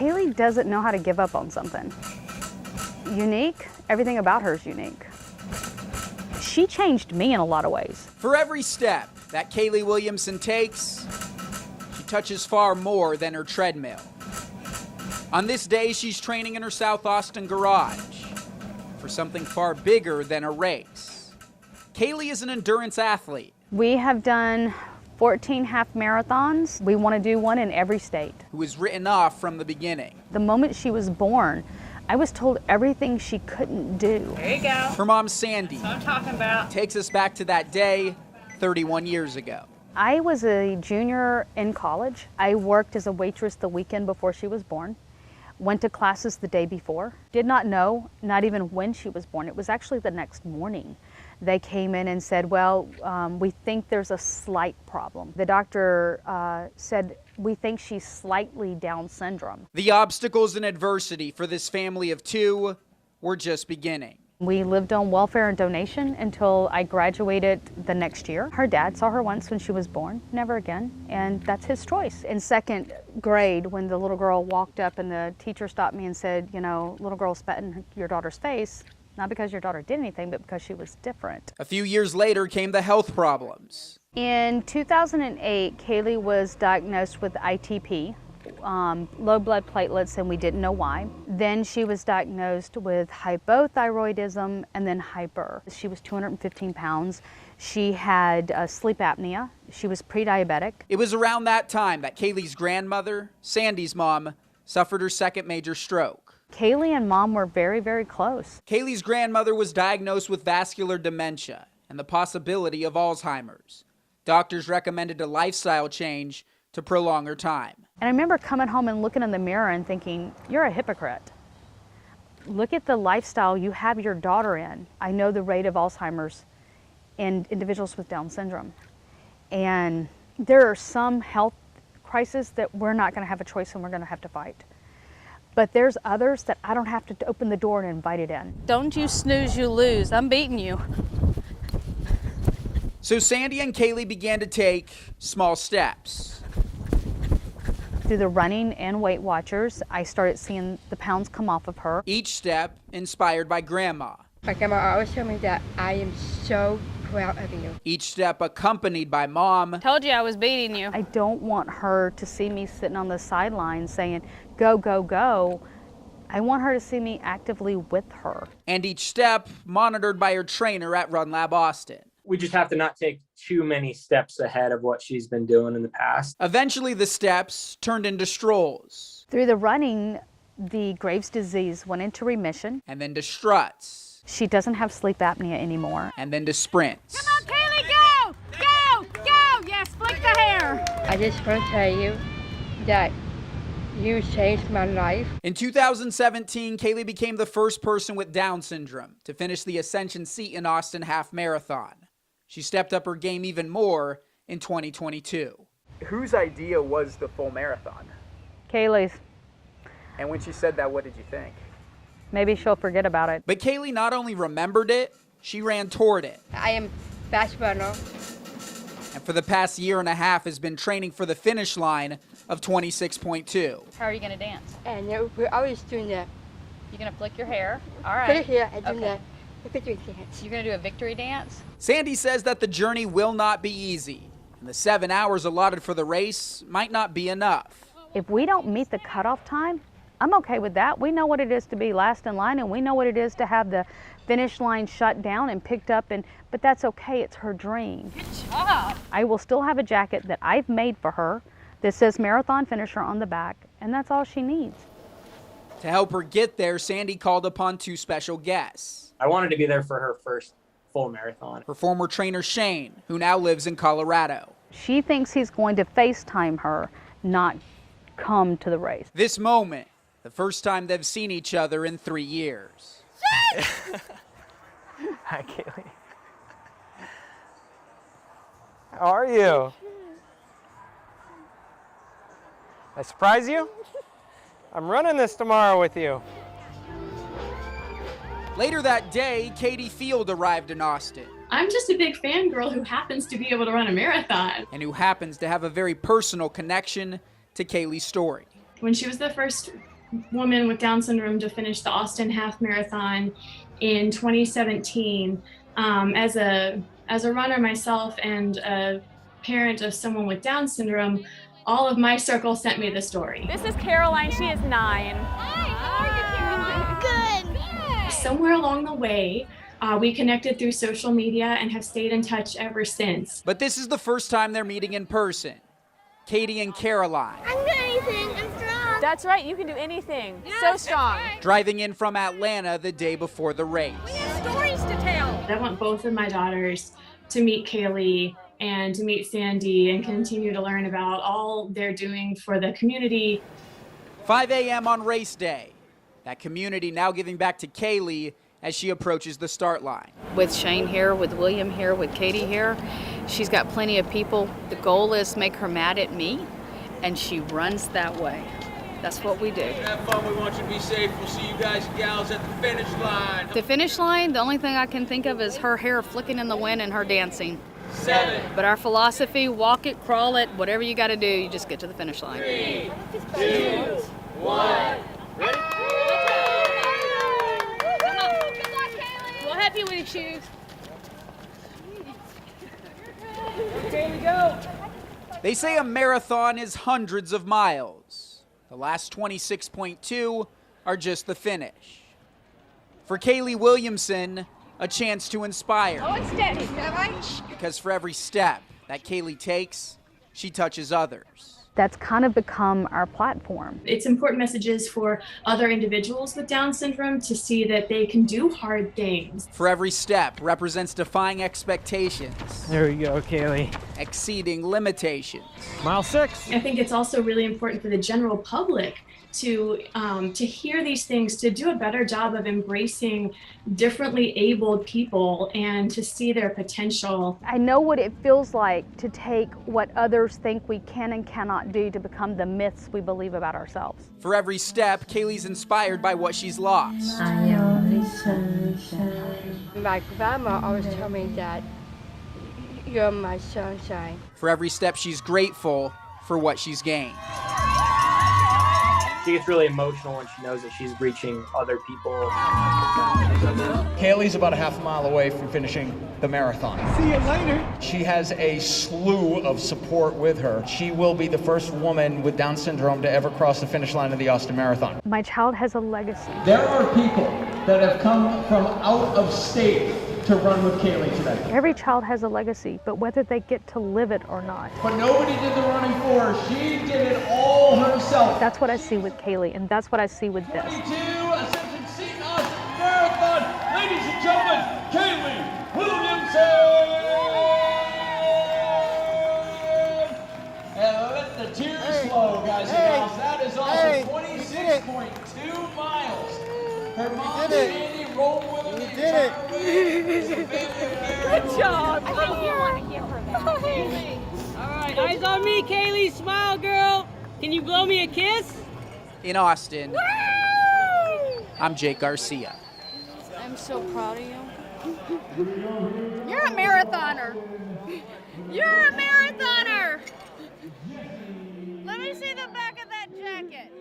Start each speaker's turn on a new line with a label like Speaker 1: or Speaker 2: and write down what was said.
Speaker 1: Kayleigh doesn't know how to give up on something. Unique, everything about her is unique. She changed me in a lot of ways.
Speaker 2: For every step that Kayleigh Williamson takes, she touches far more than her treadmill. On this day, she's training in her South Austin garage for something far bigger than a race. Kayleigh is an endurance athlete.
Speaker 1: We have done 14 half marathons. We want to do one in every state.
Speaker 2: Who was written off from the beginning.
Speaker 1: The moment she was born, I was told everything she couldn't do.
Speaker 3: There you go.
Speaker 2: Her mom, Sandy,
Speaker 3: That's what I'm talking about.
Speaker 2: takes us back to that day 31 years ago.
Speaker 1: I was a junior in college. I worked as a waitress the weekend before she was born. Went to classes the day before. Did not know, not even when she was born. It was actually the next morning. They came in and said, well, we think there's a slight problem. The doctor said, we think she's slightly Down syndrome.
Speaker 2: The obstacles and adversity for this family of two were just beginning.
Speaker 1: We lived on welfare and donation until I graduated the next year. Her dad saw her once when she was born, never again, and that's his choice. In second grade, when the little girl walked up and the teacher stopped me and said, you know, little girl spat in your daughter's face, not because your daughter did anything, but because she was different.
Speaker 2: A few years later came the health problems.
Speaker 1: In 2008, Kayleigh was diagnosed with ITP, low blood platelets, and we didn't know why. Then she was diagnosed with hypothyroidism and then hyper. She was 215 pounds. She had sleep apnea. She was pre-diabetic.
Speaker 2: It was around that time that Kayleigh's grandmother, Sandy's mom, suffered her second major stroke.
Speaker 1: Kayleigh and Mom were very, very close.
Speaker 2: Kayleigh's grandmother was diagnosed with vascular dementia and the possibility of Alzheimer's. Doctors recommended a lifestyle change to prolong her time.
Speaker 1: And I remember coming home and looking in the mirror and thinking, you're a hypocrite. Look at the lifestyle you have your daughter in. I know the rate of Alzheimer's in individuals with Down syndrome. And there are some health crises that we're not going to have a choice and we're going to have to fight. But there's others that I don't have to open the door and invite it in.
Speaker 3: Don't you snooze, you lose. I'm beating you.
Speaker 2: So Sandy and Kayleigh began to take small steps.
Speaker 1: Through the running and Weight Watchers, I started seeing the pounds come off of her.
Speaker 2: Each step inspired by Grandma.
Speaker 4: My grandma always told me that I am so proud of you.
Speaker 2: Each step accompanied by Mom.
Speaker 3: Told you I was beating you.
Speaker 1: I don't want her to see me sitting on the sidelines saying, go, go, go. I want her to see me actively with her.
Speaker 2: And each step monitored by her trainer at Run Lab Austin.
Speaker 5: We just have to not take too many steps ahead of what she's been doing in the past.
Speaker 2: Eventually, the steps turned into strolls.
Speaker 1: Through the running, the Graves' disease went into remission.
Speaker 2: And then to struts.
Speaker 1: She doesn't have sleep apnea anymore.
Speaker 2: And then to sprints.
Speaker 3: Come on, Kayleigh, go! Go! Go! Yes, flick the hair!
Speaker 4: I just want to tell you that you changed my life.
Speaker 2: In 2017, Kayleigh became the first person with Down syndrome to finish the Ascension Seton Austin Half Marathon. She stepped up her game even more in 2022. Whose idea was the full marathon?
Speaker 1: Kayleigh's.
Speaker 2: And when she said that, what did you think?
Speaker 1: Maybe she'll forget about it.
Speaker 2: But Kayleigh not only remembered it, she ran toward it.
Speaker 4: I am fast runner.
Speaker 2: And for the past year and a half has been training for the finish line of 26.2.
Speaker 3: How are you going to dance?
Speaker 4: And we're always doing that.
Speaker 3: You're going to flick your hair. All
Speaker 4: Put
Speaker 3: right.
Speaker 4: it here and do
Speaker 3: Okay.
Speaker 4: that. Look at your dance.
Speaker 3: You're going to do a victory dance?
Speaker 2: Sandy says that the journey will not be easy, and the 7 hours allotted for the race might not be enough.
Speaker 1: If we don't meet the cutoff time, I'm okay with that. We know what it is to be last in line, and we know what it is to have the finish line shut down and picked up, but that's okay. It's her dream.
Speaker 3: Good job.
Speaker 1: I will still have a jacket that I've made for her that says marathon finisher on the back, and that's all she needs.
Speaker 2: To help her get there, Sandy called upon two special guests.
Speaker 5: I wanted to be there for her first full marathon.
Speaker 2: Her former trainer, Shane, who now lives in Colorado.
Speaker 1: She thinks he's going to FaceTime her, not come to the race.
Speaker 2: This moment, the first time they've seen each other in 3 years.
Speaker 6: Hi, Kayleigh. How are you? I surprise you? I'm running this tomorrow with you.
Speaker 2: Later that day, Katie Field arrived in Austin.
Speaker 7: I'm just a big fangirl who happens to be able to run a marathon.
Speaker 2: And who happens to have a very personal connection to Kayleigh's story.
Speaker 7: When she was the first woman with Down syndrome to finish the Austin Half Marathon in 2017. As a runner myself and a parent of someone with Down syndrome, all of my circle sent me the story.
Speaker 3: This is Caroline. She is 9.
Speaker 8: Hi, how are you, Caroline? Good.
Speaker 7: Somewhere along the way, we connected through social media and have stayed in touch ever since.
Speaker 2: But this is the first time they're meeting in person. Katie and Caroline.
Speaker 8: I can do anything. I'm strong.
Speaker 3: That's right. You can do anything. So strong.
Speaker 8: Right.
Speaker 2: Driving in from Atlanta the day before the race.
Speaker 3: We have stories to tell.
Speaker 7: I want both of my daughters to meet Kayleigh and to meet Sandy and continue to learn about all they're doing for the community.
Speaker 2: 5 a.m. on race day. That community now giving back to Kayleigh as she approaches the start line.
Speaker 9: With Shane here, with William here, with Katie here, she's got plenty of people. The goal is to make her mad at me, and she runs that way. That's what we do.
Speaker 10: Have fun. We want you to be safe. We'll see you guys and gals at the finish line.
Speaker 9: The finish line, the only thing I can think of is her hair flicking in the wind and her dancing.
Speaker 10: 7.
Speaker 9: But our philosophy, walk it, crawl it, whatever you got to do, you just get to the finish line.
Speaker 10: 3, 2, 1. Ready?
Speaker 3: We'll help you with your shoes.
Speaker 10: Okay, we go.
Speaker 2: They say a marathon is hundreds of miles. The last 26.2 are just the finish. For Kayleigh Williamson, a chance to inspire.
Speaker 3: Oh, it's steady.
Speaker 2: Because for every step that Kayleigh takes, she touches others.
Speaker 1: That's kind of become our platform.
Speaker 7: It's important messages for other individuals with Down syndrome to see that they can do hard things.
Speaker 2: For every step represents defying expectations,
Speaker 6: There we go, Kayleigh.
Speaker 2: exceeding limitations.
Speaker 6: Mile 6.
Speaker 7: I think it's also really important for the general public to hear these things, to do a better job of embracing differently abled people and to see their potential.
Speaker 1: I know what it feels like to take what others think we can and cannot do to become the myths we believe about ourselves.
Speaker 2: For every step, Kayleigh's inspired by what she's lost.
Speaker 4: My grandma always told me that you're my sunshine.
Speaker 2: For every step, she's grateful for what she's gained.
Speaker 5: She gets really emotional when she knows that she's reaching other people.
Speaker 11: Kayleigh's about a half a mile away from finishing the marathon.
Speaker 6: See you later.
Speaker 11: She has a slew of support with her. She will be the first woman with Down syndrome to ever cross the finish line of the Austin Marathon.
Speaker 1: My child has a legacy.
Speaker 11: There are people that have come from out of state to run with Kayleigh today.
Speaker 1: Every child has a legacy, but whether they get to live it or not.
Speaker 11: But nobody did the running for her. She did it all herself.
Speaker 1: That's what I see with Kayleigh, and that's what I see with this.
Speaker 11: 22 Ascension Seton Austin Marathon. Ladies and gentlemen, Kayleigh Williamson. And let the tears flow, guys and gals. That is awesome. 26.2 miles. Her mom and Andy rolled with her the entire way.
Speaker 3: Good job. I think you want to give her that.
Speaker 12: All right, eyes on me, Kayleigh. Smile, girl. Can you blow me a kiss?
Speaker 2: In Austin, I'm Jake Garcia.
Speaker 9: I'm so proud of you. You're a marathoner. You're a marathoner. Let me see the back of that jacket.